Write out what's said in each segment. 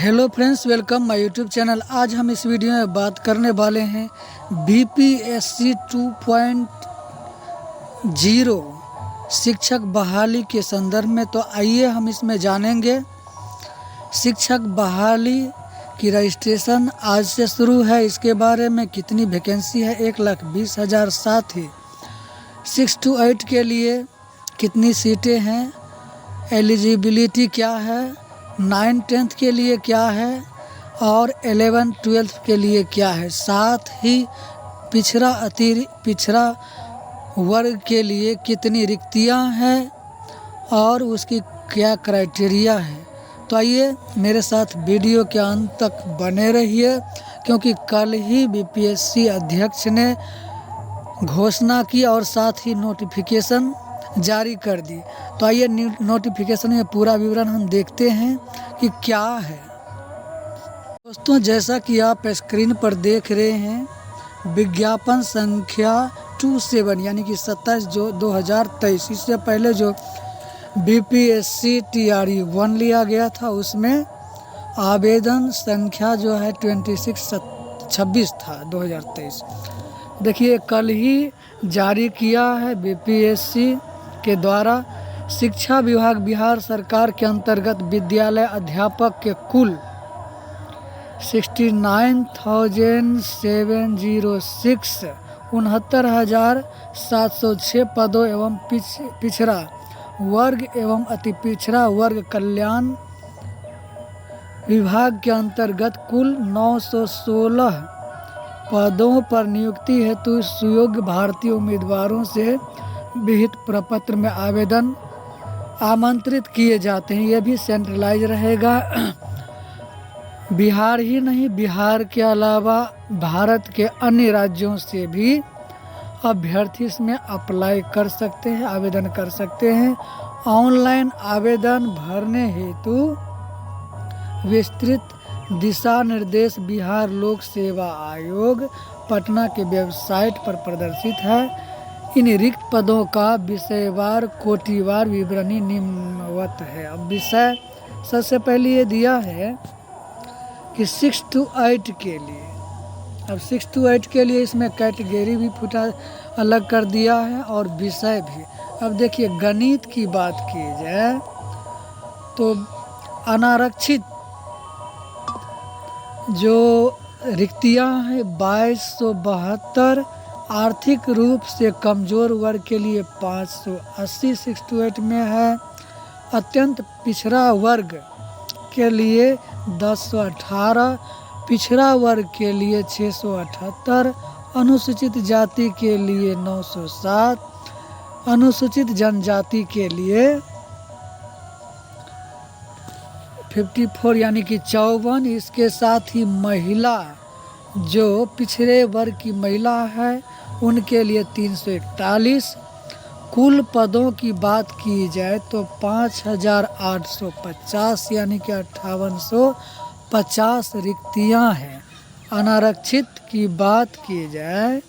Hello friends, welcome my YouTube channel. आज हम इस वीडियो में बात करने वाले हैं बीपीएससी 2.0 शिक्षक बहाली के संदर्भ में। तो आइए हम इसमें जानेंगे। शिक्षक बहाली की रजिस्ट्रेशन आज से शुरू है। इसके बारे में कितनी वैकेंसी है, 1,20,000। साथ ही 6 to 8 के लिए कितनी सीटें हैं, एलिजिबिलिटी क्या है, 9-10 के लिए क्या है और 11-12 के लिए क्या है। साथ ही पिछड़ा वर्ग के लिए कितनी रिक्तियां हैं और उसकी क्या क्राइटेरिया है। तो आइए मेरे साथ वीडियो के अंत तक बने रहिए, क्योंकि कल ही बीपीएससी अध्यक्ष ने घोषणा की और साथ ही नोटिफिकेशन जारी कर दी। तो आइए नोटिफिकेशन में पूरा विवरण हम देखते हैं कि क्या है। दोस्तों, जैसा कि आप स्क्रीन पर देख रहे हैं, विज्ञापन संख्या 27 यानी कि 27 जो 2023, इससे पहले जो बीपीएससी TRE 1 लिया गया था उसमें आवेदन संख्या जो है 26 था 2023। देखिए, कल ही जारी किया है बीपीएससी के द्वारा। शिक्षा विभाग बिहार सरकार के अंतर्गत विद्यालय अध्यापक के कुल 69,706 69,706 पदों एवं पिछड़ा वर्ग एवं अति पिछड़ा वर्ग कल्याण विभाग के अंतर्गत कुल 916 पदों पर नियुक्ति हेतु सुयोग्य भारतीय उम्मीदवारों से विहित प्रपत्र में आवेदन आमंत्रित किए जाते हैं। यह भी सेंट्रलाइज रहेगा। बिहार ही नहीं, बिहार के अलावा भारत के अन्य राज्यों से भी अभ्यर्थी इसमें अप्लाई कर सकते हैं, आवेदन कर सकते हैं। ऑनलाइन आवेदन भरने हेतु विस्तृत दिशा निर्देश बिहार लोक सेवा आयोग पटना के वेबसाइट पर प्रदर्शित है। इन रिक्त पदों का विषयवार कोटिवार विवरणी निम्नवत है। अब विषय सबसे पहले ये दिया है कि 6 to 8 के लिए। अब 6 to 8 के लिए इसमें कैटेगरी भी अलग कर दिया है और विषय भी। अब देखिए, गणित की बात की जाए तो अनारक्षित जो रिक्तियां हैं 2272, आर्थिक रूप से कमज़ोर वर्ग के लिए 580 6 to 8 में है। अत्यंत पिछड़ा वर्ग के लिए 1018, पिछड़ा वर्ग के लिए 678, अनुसूचित जाति के लिए 907, अनुसूचित जनजाति के लिए 54 यानी कि 54। इसके साथ ही महिला, जो पिछड़े वर्ग की महिला है, उनके लिए 341। कुल पदों की बात की जाए तो 5,850 यानी कि 5,850 रिक्तियां हैं। अनारक्षित की बात की जाए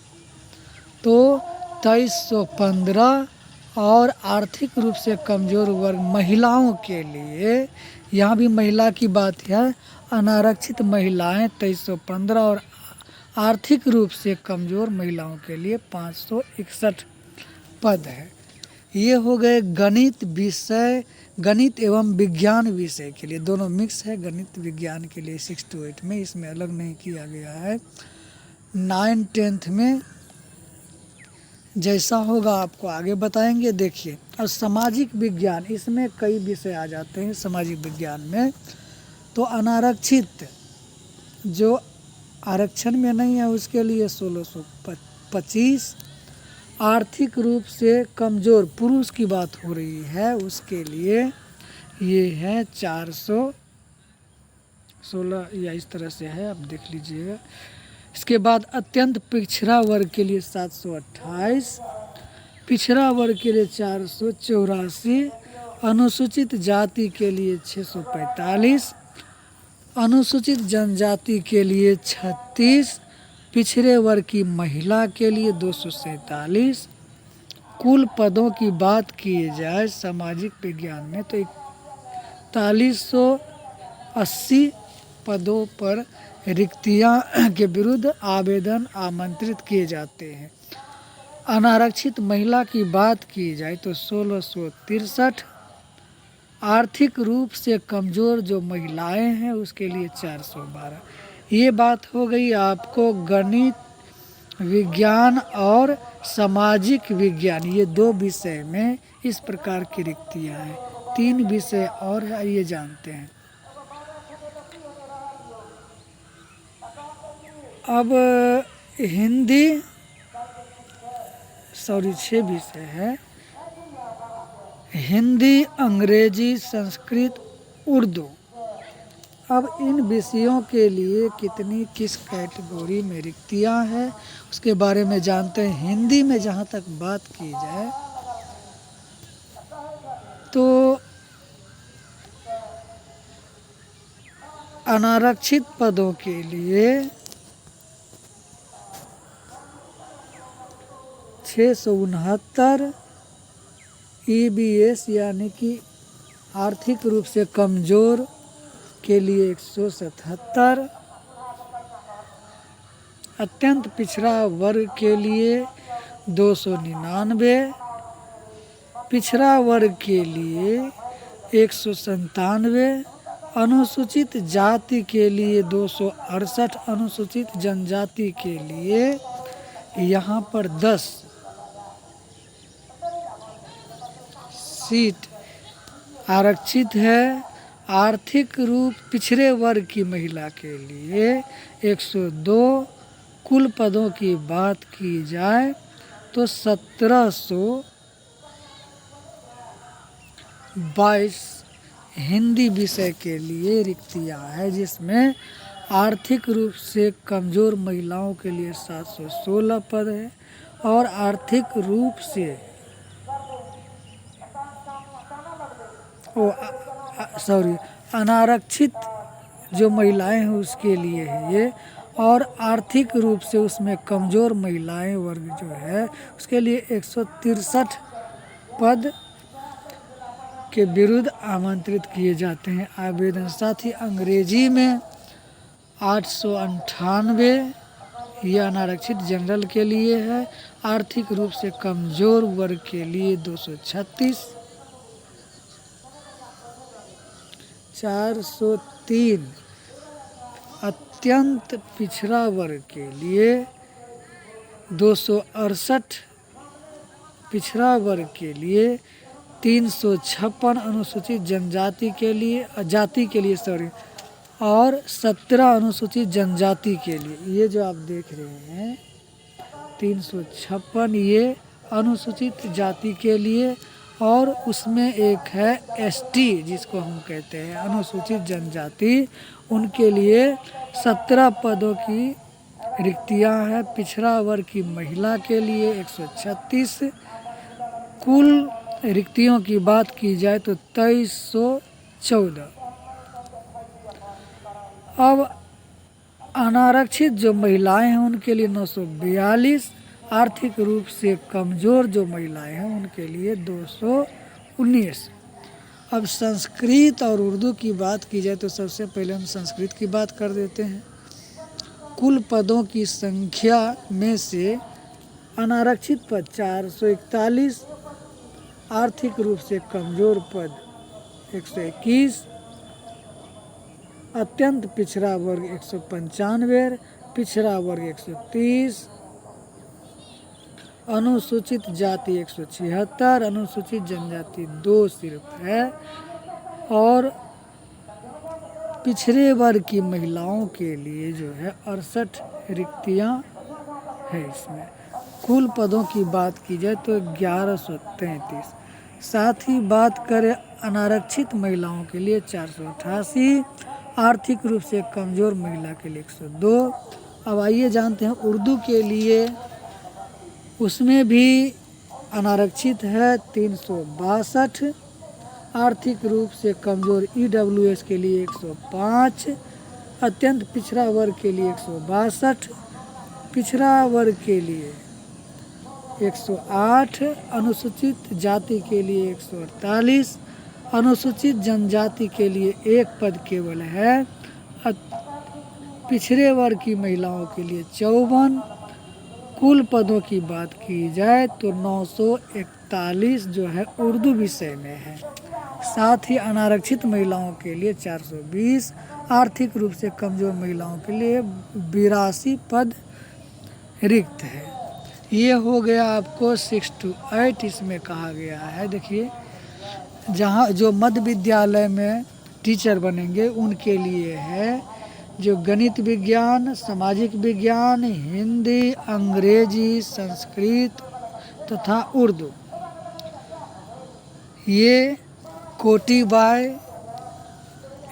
तो 2,315 और आर्थिक रूप से कमज़ोर वर्ग महिलाओं के लिए, यहाँ भी महिला की बात है, अनारक्षित महिलाएं 2,315 और आर्थिक रूप से कमज़ोर महिलाओं के लिए 561 पद है। ये हो गए गणित विषय, गणित एवं विज्ञान विषय के लिए। दोनों मिक्स है, गणित विज्ञान के लिए 6 to 8 में, इसमें अलग नहीं किया गया है। 9-10 में जैसा होगा आपको आगे बताएंगे। देखिए, और सामाजिक विज्ञान, इसमें कई विषय आ जाते हैं सामाजिक विज्ञान में। तो अनारक्षित जो आरक्षण में नहीं है उसके लिए 1625, आर्थिक रूप से कमज़ोर पुरुष की बात हो रही है, उसके लिए ये है 416 या इस तरह से है, आप देख लीजिएगा। इसके बाद अत्यंत पिछड़ा वर्ग के लिए 728, पिछड़ा वर्ग के लिए 484, अनुसूचित जाति के लिए 645, अनुसूचित जनजाति के लिए 36, पिछड़े वर्ग की महिला के लिए 247। कुल पदों की बात की जाए सामाजिक विज्ञान में तो 4180 पदों पर रिक्तियां के विरुद्ध आवेदन आमंत्रित किए जाते हैं। अनारक्षित महिला की बात की जाए तो 1663, आर्थिक रूप से कमज़ोर जो महिलाएं हैं उसके लिए 412। ये बात हो गई आपको गणित, विज्ञान और सामाजिक विज्ञान, ये 2 विषय में इस प्रकार की रिक्तियां हैं। 3 विषय और है, ये जानते हैं। अब हिंदी 6 विषय है, हिंदी, अंग्रेजी, संस्कृत, उर्दू। अब इन विषयों के लिए किस कैटेगरी में रिक्तियां हैं उसके बारे में जानते हैं। हिंदी में जहाँ तक बात की जाए तो अनारक्षित पदों के लिए 669, EBS यानी कि आर्थिक रूप से कमज़ोर के लिए 177, अत्यंत पिछड़ा वर्ग के लिए 299, पिछड़ा वर्ग के लिए 197, अनुसूचित जाति के लिए 268, अनुसूचित जनजाति के लिए यहाँ पर 10 सीट आरक्षित है। आर्थिक रूप पिछड़े वर्ग की महिला के लिए 102, कुल पदों की बात की जाए तो 1722 हिंदी विषय के लिए रिक्तियां हैं, जिसमें आर्थिक रूप से कमज़ोर महिलाओं के लिए 716 पद है और आर्थिक रूप से अनारक्षित जो महिलाएं हैं उसके लिए है ये, और आर्थिक रूप से उसमें कमज़ोर महिलाएं वर्ग जो है उसके लिए 163 पद के विरुद्ध आमंत्रित किए जाते हैं आवेदन। साथ ही अंग्रेजी में 898 ये अनारक्षित जनरल के लिए है। आर्थिक रूप से कमज़ोर वर्ग के लिए 236, 403 अत्यंत पिछड़ा वर्ग के लिए 268, पिछड़ा वर्ग के लिए 356, अनुसूचित जनजाति के लिए और 17 अनुसूचित जनजाति के लिए। ये जो आप देख रहे हैं 356 ये अनुसूचित जाति के लिए, और उसमें एक है ST जिसको हम कहते हैं अनुसूचित जनजाति, उनके लिए 17 पदों की रिक्तियां हैं। पिछड़ा वर्ग की महिला के लिए 136, कुल रिक्तियों की बात की जाए तो 2314। अब अनारक्षित जो महिलाएं हैं उनके लिए 942, आर्थिक रूप से कमज़ोर जो महिलाएं हैं उनके लिए 219। अब संस्कृत और उर्दू की बात की जाए तो सबसे पहले हम संस्कृत की बात कर देते हैं। कुल पदों की संख्या में से अनारक्षित पद 441, आर्थिक रूप से कमज़ोर पद 121, अत्यंत पिछड़ा वर्ग 195, पिछड़ा वर्ग 130, अनुसूचित जाति 176, अनुसूचित जनजाति 2 सिर्फ है, और पिछड़े वर्ग की महिलाओं के लिए जो है 68 रिक्तियां है इसमें। कुल पदों की बात की जाए तो 1133। साथ ही बात करें अनारक्षित महिलाओं के लिए 488, आर्थिक रूप से कमज़ोर महिला के लिए 102। अब आइए जानते हैं उर्दू के लिए, उसमें भी अनारक्षित है 362, आर्थिक रूप से कमज़ोर EWS के लिए 105, अत्यंत पिछड़ा वर्ग के लिए 162, पिछड़ा वर्ग के लिए 108, अनुसूचित जाति के लिए 148, अनुसूचित जनजाति के लिए 1 पद केवल है, पिछड़े वर्ग की महिलाओं के लिए 54। कुल पदों की बात की जाए तो 941 जो है उर्दू विषय में है। साथ ही अनारक्षित महिलाओं के लिए 420, आर्थिक रूप से कमजोर महिलाओं के लिए 82 पद रिक्त है। ये हो गया आपको 6 to 8 इसमें कहा गया है। देखिए, जहाँ जो मध्य विद्यालय में टीचर बनेंगे उनके लिए है जो गणित विज्ञान, सामाजिक विज्ञान, हिंदी, अंग्रेजी, संस्कृत तथा उर्दू। ये कोटि बाय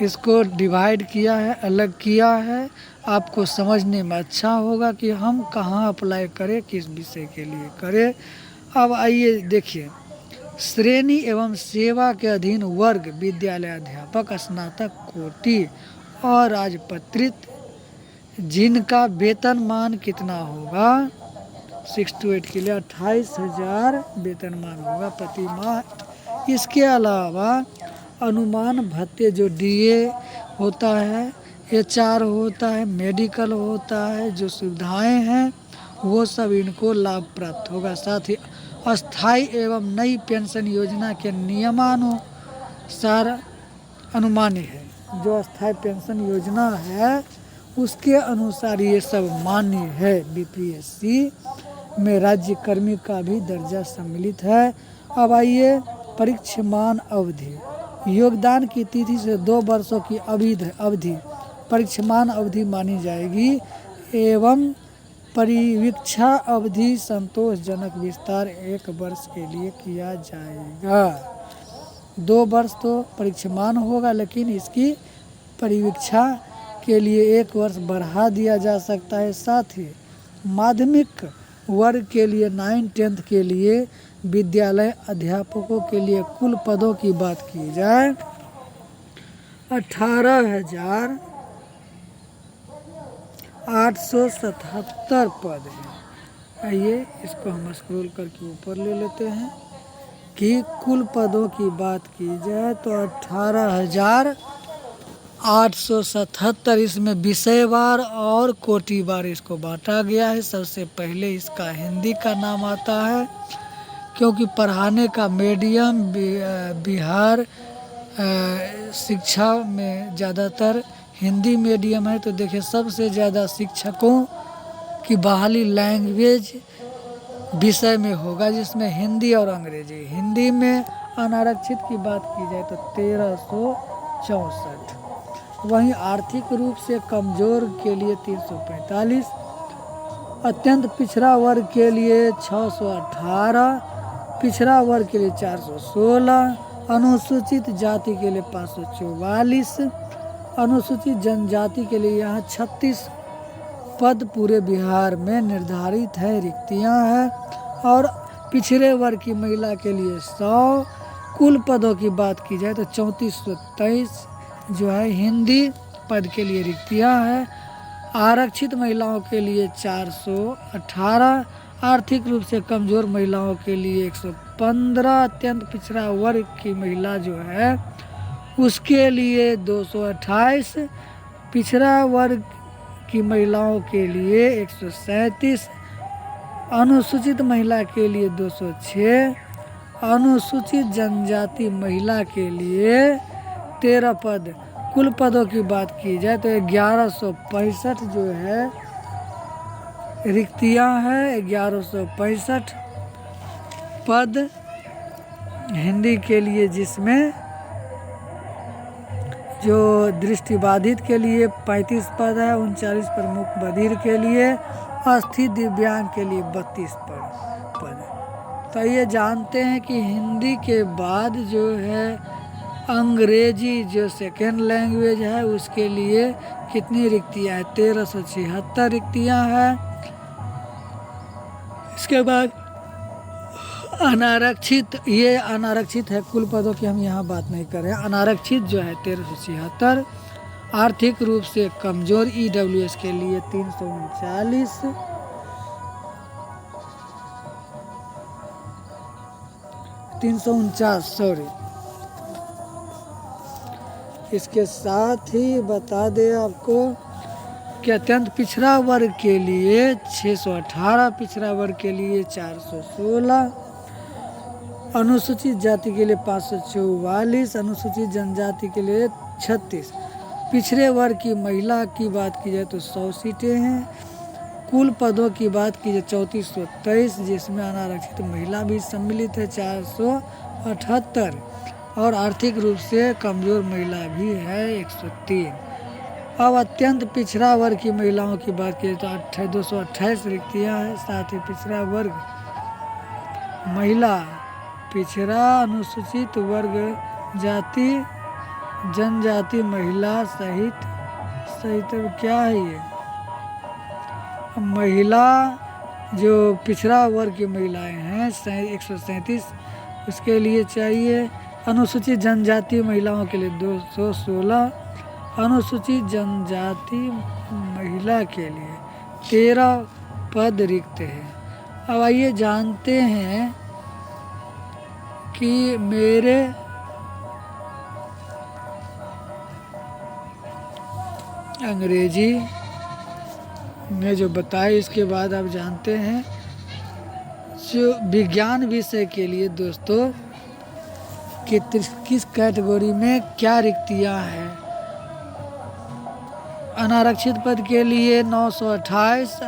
इसको डिवाइड किया है, अलग किया है। आपको समझने में अच्छा होगा कि हम कहाँ अप्लाई करें, किस विषय के लिए करें। अब आइए देखिए, श्रेणी एवं सेवा के अधीन वर्ग विद्यालय अध्यापक, स्नातक कोटि और राजपत्रित, जिनका वेतनमान कितना होगा 6 to 8 के लिए 28,000 वेतनमान होगा प्रति माह। इसके अलावा अनुमान भत्ते जो डीए होता है, एचआर होता है, मेडिकल होता है, जो सुविधाएं हैं वो सब इनको लाभ प्राप्त होगा। साथ ही अस्थाई एवं नई पेंशन योजना के नियमानुसार अनुमानी है। जो अस्थाई पेंशन योजना है उसके अनुसार ये सब मान्य है। बीपीएससी में राज्य कर्मी का भी दर्जा सम्मिलित है। अब आइए, परीक्षमान अवधि। योगदान की तिथि से 2 वर्षों की अवधि परीक्षमान अवधि मानी जाएगी एवं परिवीक्षा अवधि संतोषजनक विस्तार 1 वर्ष के लिए किया जाएगा। 2 वर्ष तो परीक्षमान होगा, लेकिन इसकी परिवीक्षा के लिए 1 वर्ष बढ़ा दिया जा सकता है। साथ ही माध्यमिक वर्ग के लिए 9-10 के लिए विद्यालय अध्यापकों के लिए कुल पदों की बात की जाए 18,877 पद है। आइए इसको हम स्क्रॉल करके ऊपर ले लेते हैं कि कुल पदों की बात की जाए तो 18,877। इसमें विषयवार और कोटिवार इसको बांटा गया है। सबसे पहले इसका हिंदी का नाम आता है, क्योंकि पढ़ाने का मीडियम बिहार शिक्षा में ज़्यादातर हिंदी मीडियम है। तो देखिए, सबसे ज़्यादा शिक्षकों की बहाली लैंग्वेज विषय में होगा, जिसमें हिंदी और अंग्रेजी। हिंदी में अनारक्षित की बात की जाए तो 1364। वहीं आर्थिक रूप से कमज़ोर के लिए 345, अत्यंत पिछड़ा वर्ग के लिए 618, पिछड़ा वर्ग के लिए 416, अनुसूचित जाति के लिए 544, अनुसूचित जनजाति के लिए यहाँ 36 पद पूरे बिहार में निर्धारित है, रिक्तियाँ हैं। और पिछड़े वर्ग की महिला के लिए 100। कुल पदों की बात की जाए तो 3423 जो है हिंदी पद के लिए रिक्तियाँ हैं। आरक्षित महिलाओं के लिए 418, आर्थिक रूप से कमज़ोर महिलाओं के लिए 115, अत्यंत पिछड़ा वर्ग की महिला जो है उसके लिए 228, पिछड़ा वर्ग की महिलाओं के लिए 137, अनुसूचित महिला के लिए 206, अनुसूचित जनजाति महिला के लिए 13 पद। कुल पदों की बात की जाए तो 1165 जो है रिक्तियां हैं। 1165 पद हिंदी के लिए, जिसमें जो दृष्टिबाधित के लिए 35 पद है, 39 प्रमुख बधिर के लिए, अस्थिर दिव्यांग के लिए 32 पद। तो ये जानते हैं कि हिंदी के बाद जो है अंग्रेजी जो सेकेंड लैंग्वेज है उसके लिए कितनी रिक्तियाँ हैं? 1376 रिक्तियाँ हैं। इसके बाद अनारक्षित, ये अनारक्षित है, कुल पदों की हम यहाँ बात नहीं कर रहे हैं। अनारक्षित जो है 1376, आर्थिक रूप से कमज़ोर ईडब्ल्यूएस के लिए 339, इसके साथ ही बता दें आपको कि अत्यंत पिछड़ा वर्ग के लिए 618, पिछड़ा वर्ग के लिए 416, अनुसूचित जाति के लिए 544, अनुसूचित जनजाति के लिए 36। पिछड़े वर्ग की महिला की बात की जाए तो 100 सीटें हैं। कुल पदों की बात की जाए 3423, जिसमें अनारक्षित महिला भी सम्मिलित है 478, और आर्थिक रूप से कमजोर महिला भी है 103। अब अत्यंत पिछड़ा वर्ग की महिलाओं की बात की तो 228 रिक्तियाँ हैं। साथ ही पिछड़ा वर्ग महिला, पिछड़ा अनुसूचित वर्ग जाति जनजाति महिला सहित क्या है ये महिला, जो पिछड़ा वर्ग की महिलाएं हैं 137, उसके लिए चाहिए। अनुसूचित जनजाति महिलाओं के लिए 216, अनुसूचित जनजाति महिला के लिए 13 पद रिक्त हैं। अब आइए जानते हैं कि मेरे अंग्रेजी में जो बताए, इसके बाद आप जानते हैं जो विज्ञान विषय के लिए दोस्तों कि किस कैटेगरी में क्या रिक्तियां हैं। अनारक्षित पद के लिए 928,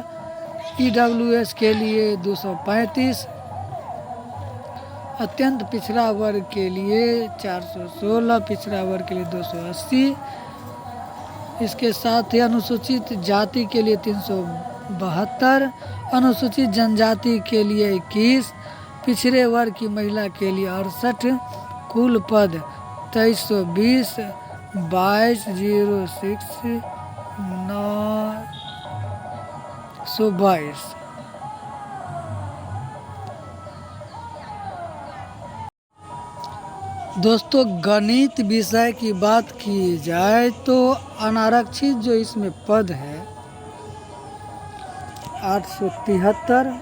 EWS के लिए 235, अत्यंत पिछड़ा वर्ग के लिए 416, पिछड़ा वर्ग के लिए 280, इसके साथ ही अनुसूचित जाति के लिए 372, अनुसूचित जनजाति के लिए 21, पिछड़े वर्ग की महिला के लिए 68, कुल पद 2320, 2206 922। दोस्तों गणित विषय की बात की जाए तो अनारक्षित जो इसमें पद है 873,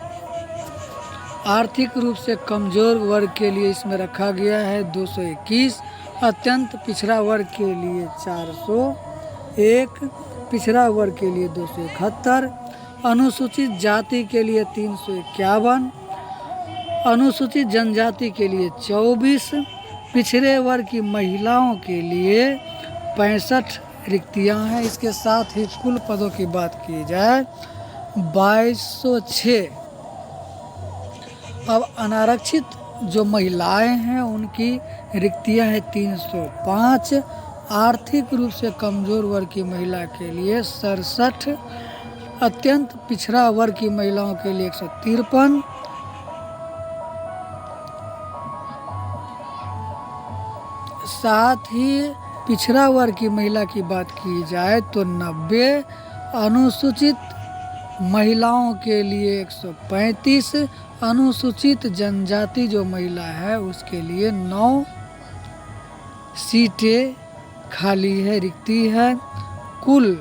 आर्थिक रूप से कमजोर वर्ग के लिए इसमें रखा गया है 221, अत्यंत पिछड़ा वर्ग के लिए 401, पिछड़ा वर्ग के लिए 271, अनुसूचित जाति के लिए 351, अनुसूचित जनजाति के लिए 24, पिछड़े वर्ग की महिलाओं के लिए 65 रिक्तियां हैं। इसके साथ ही कुल पदों की बात की जाए 2206। अब अनारक्षित जो महिलाएं हैं उनकी रिक्तियां हैं 305, आर्थिक रूप से कमजोर वर्ग की महिला के लिए 67, अत्यंत पिछड़ा वर्ग की महिलाओं के लिए 153, साथ ही पिछड़ा वर्ग की महिला की बात की जाए तो 90, अनुसूचित महिलाओं के लिए 135, अनुसूचित जनजाति जो महिला है उसके लिए 9 सीटें खाली है, रिक्ति है। कुल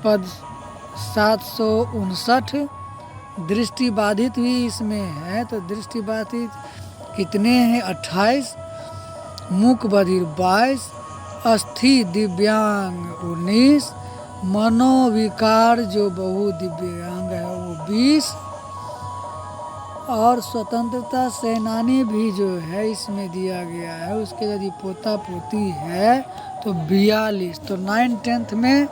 पद 759, दृष्टिबाधित भी इसमें है तो दृष्टिबाधित कितने हैं 28, मूक बधिर 22, अस्थि दिव्यांग 19, मनोविकार जो बहु दिव्यांग है वो 20, और स्वतंत्रता सेनानी भी जो है इसमें दिया गया है, उसके यदि पोता पोती है तो 42। तो 9th-10th में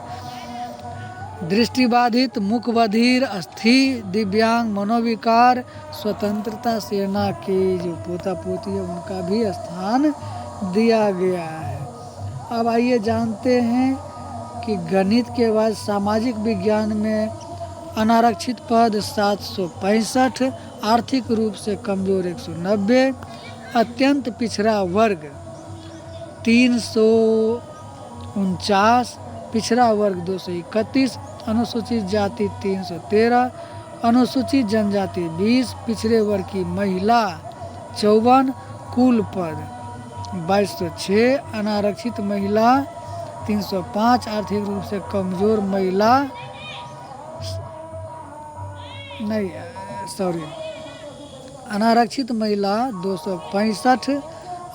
दृष्टिबाधित, मुख बधिर, अस्थि दिव्यांग, मनोविकार, स्वतंत्रता सेना के जो पोता पोती है उनका भी स्थान दिया गया है। अब आइए जानते हैं कि गणित के बाद सामाजिक विज्ञान में अनारक्षित पद 765, आर्थिक रूप से कमजोर 190, अत्यंत पिछड़ा वर्ग 349, पिछड़ा वर्ग 231, अनुसूचित जाति 313, अनुसूचित जनजाति 20, पिछड़े वर्ग की महिला 54, कुल पद 2206, अनारक्षित महिला 305, आर्थिक रूप से कमजोर महिला अनारक्षित महिला 265,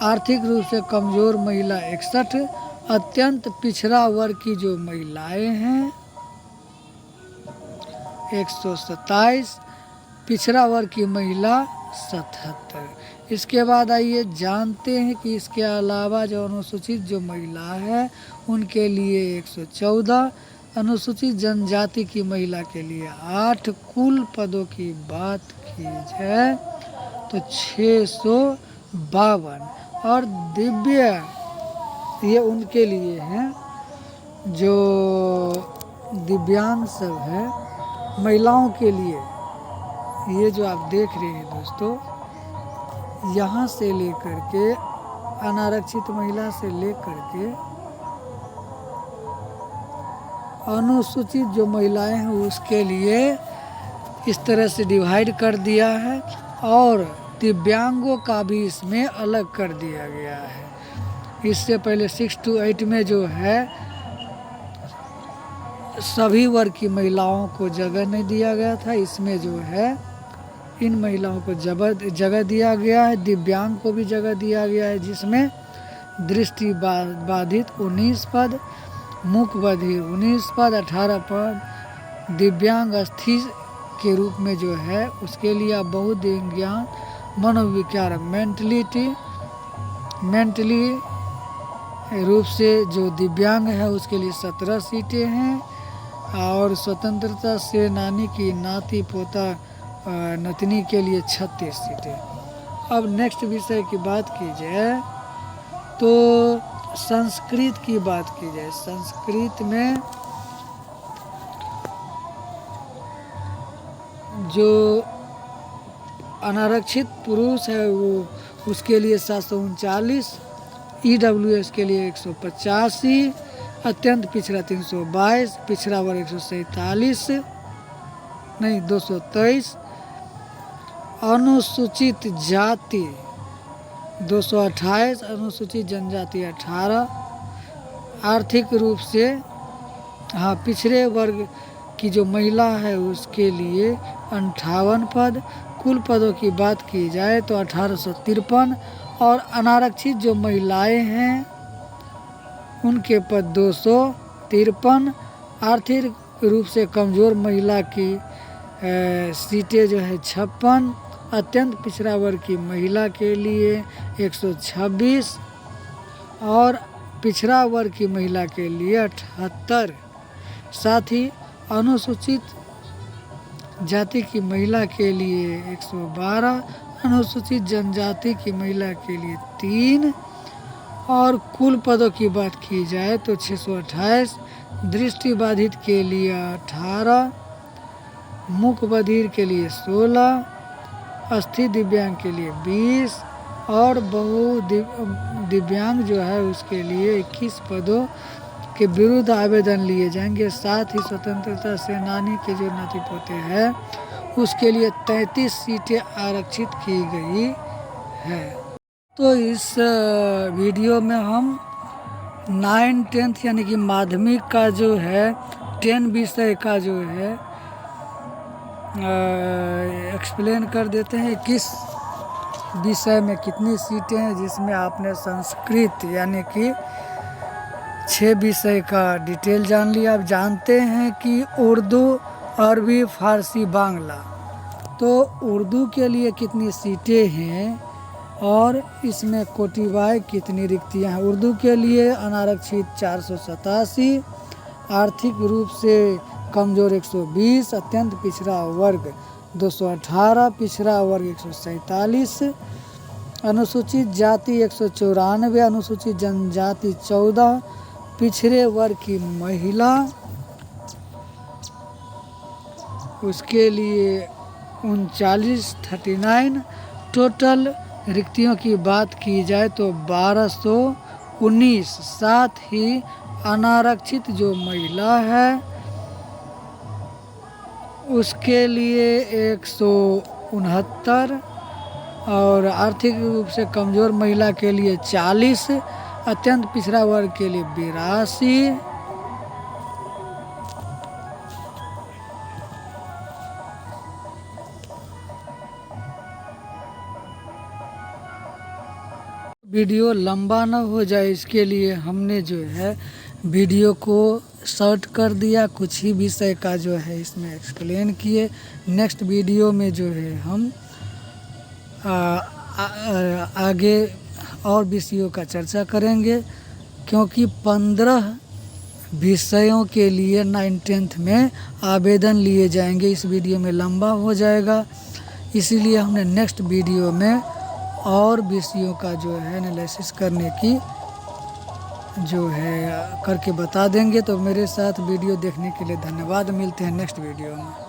आर्थिक रूप से कमजोर महिला 61, अत्यंत पिछड़ा वर्ग की जो महिलाएं हैं 127, पिछड़ा वर्ग की महिला 77। इसके बाद आइए जानते हैं कि इसके अलावा जो अनुसूचित जो महिला है उनके लिए 114, अनुसूचित जनजाति की महिला के लिए 8, कुल पदों की बात की जाए तो 652, और दिव्य ये उनके लिए हैं जो दिव्यांग सब है महिलाओं के लिए। ये जो आप देख रहे हैं दोस्तों, यहाँ से लेकर के अनारक्षित महिला से लेकर के अनुसूचित जो महिलाएं हैं उसके लिए इस तरह से डिवाइड कर दिया है, और दिव्यांगों का भी इसमें अलग कर दिया गया है। इससे पहले 6 to 8 में जो है सभी वर्ग की महिलाओं को जगह नहीं दिया गया था, इसमें जो है इन महिलाओं को जगह दिया गया है। दिव्यांग को भी जगह दिया गया है, जिसमें दृष्टि बाधित 19 पद, मूक बधिर 19 पद, 18 पद दिव्यांग अस्थि के रूप में जो है उसके लिए बहुदिव्यांग मनोविकार मेंटली रूप से जो दिव्यांग है उसके लिए 17 सीटें हैं, और स्वतंत्रता सेनानी की नाती पोता नतनी के लिए 36 सीटें। अब नेक्स्ट विषय की बात की जाए तो संस्कृत की बात की जाए। संस्कृत में जो अनारक्षित पुरुष है वो उसके लिए 739, EWS के लिए 185, अत्यंत पिछड़ा 322, पिछड़ा वर्ग 147 नहीं 223, अनुसूचित जाति 228, अनुसूचित जनजाति 18, आर्थिक रूप से पिछड़े वर्ग की जो महिला है उसके लिए 58 पद, कुल पदों की बात की जाए तो 1853, और अनारक्षित जो महिलाएं हैं उनके पद 253, आर्थिक रूप से कमज़ोर महिला की सीटें जो है 56, अत्यंत पिछड़ा वर्ग की महिला के लिए 126, और पिछड़ा वर्ग की महिला के लिए 78। साथ ही अनुसूचित जाति की महिला के लिए 112, अनुसूचित जनजाति की महिला के लिए 3, और कुल पदों की बात की जाए तो 628, दृष्टिबाधित के लिए 18, मूक बधिर के लिए 16, अस्थि दिव्यांग के लिए 20, और दिव्यांग जो है उसके लिए 21 पदों के विरुद्ध आवेदन लिए जाएंगे। साथ ही स्वतंत्रता सेनानी के जो नाती पोते हैं उसके लिए 33 सीटें आरक्षित की गई है। तो इस वीडियो में हम 9, 10th यानी कि माध्यमिक का जो है 10 विषय का जो है एक्सप्लेन कर देते हैं किस विषय में कितनी सीटें हैं, जिसमें आपने संस्कृत यानी कि 6 विषय का डिटेल जान लिया। अब जानते हैं कि उर्दू, अरबी, फारसी, बांग्ला, तो उर्दू के लिए कितनी सीटें हैं और इसमें कोटिवाय कितनी रिक्तियां हैं। उर्दू के लिए अनारक्षित 487, आर्थिक रूप से कमज़ोर 120, अत्यंत पिछड़ा वर्ग 218, पिछड़ा वर्ग 147, अनुसूचित जाति 194, अनुसूचित जनजाति 14, पिछड़े वर्ग की महिला उसके लिए 39, टोटल रिक्तियों की बात की जाए तो 1219। साथ ही अनारक्षित जो महिला है उसके लिए 169, और आर्थिक रूप से कमज़ोर महिला के लिए 40, अत्यंत पिछड़ा वर्ग के लिए 82, वीडियो लंबा ना हो जाए इसके लिए हमने जो है वीडियो को शॉर्ट कर दिया, कुछ ही विषय का जो है इसमें एक्सप्लेन किए। नेक्स्ट वीडियो में जो है हम आगे और विषयों का चर्चा करेंगे, क्योंकि 15 विषयों के लिए 9th-10th में आवेदन लिए जाएंगे। इस वीडियो में लंबा हो जाएगा, इसीलिए हमने नेक्स्ट वीडियो में और विषयों का जो है एनालिसिस करने की जो है करके बता देंगे। तो मेरे साथ वीडियो देखने के लिए धन्यवाद। मिलते हैं नेक्स्ट वीडियो में।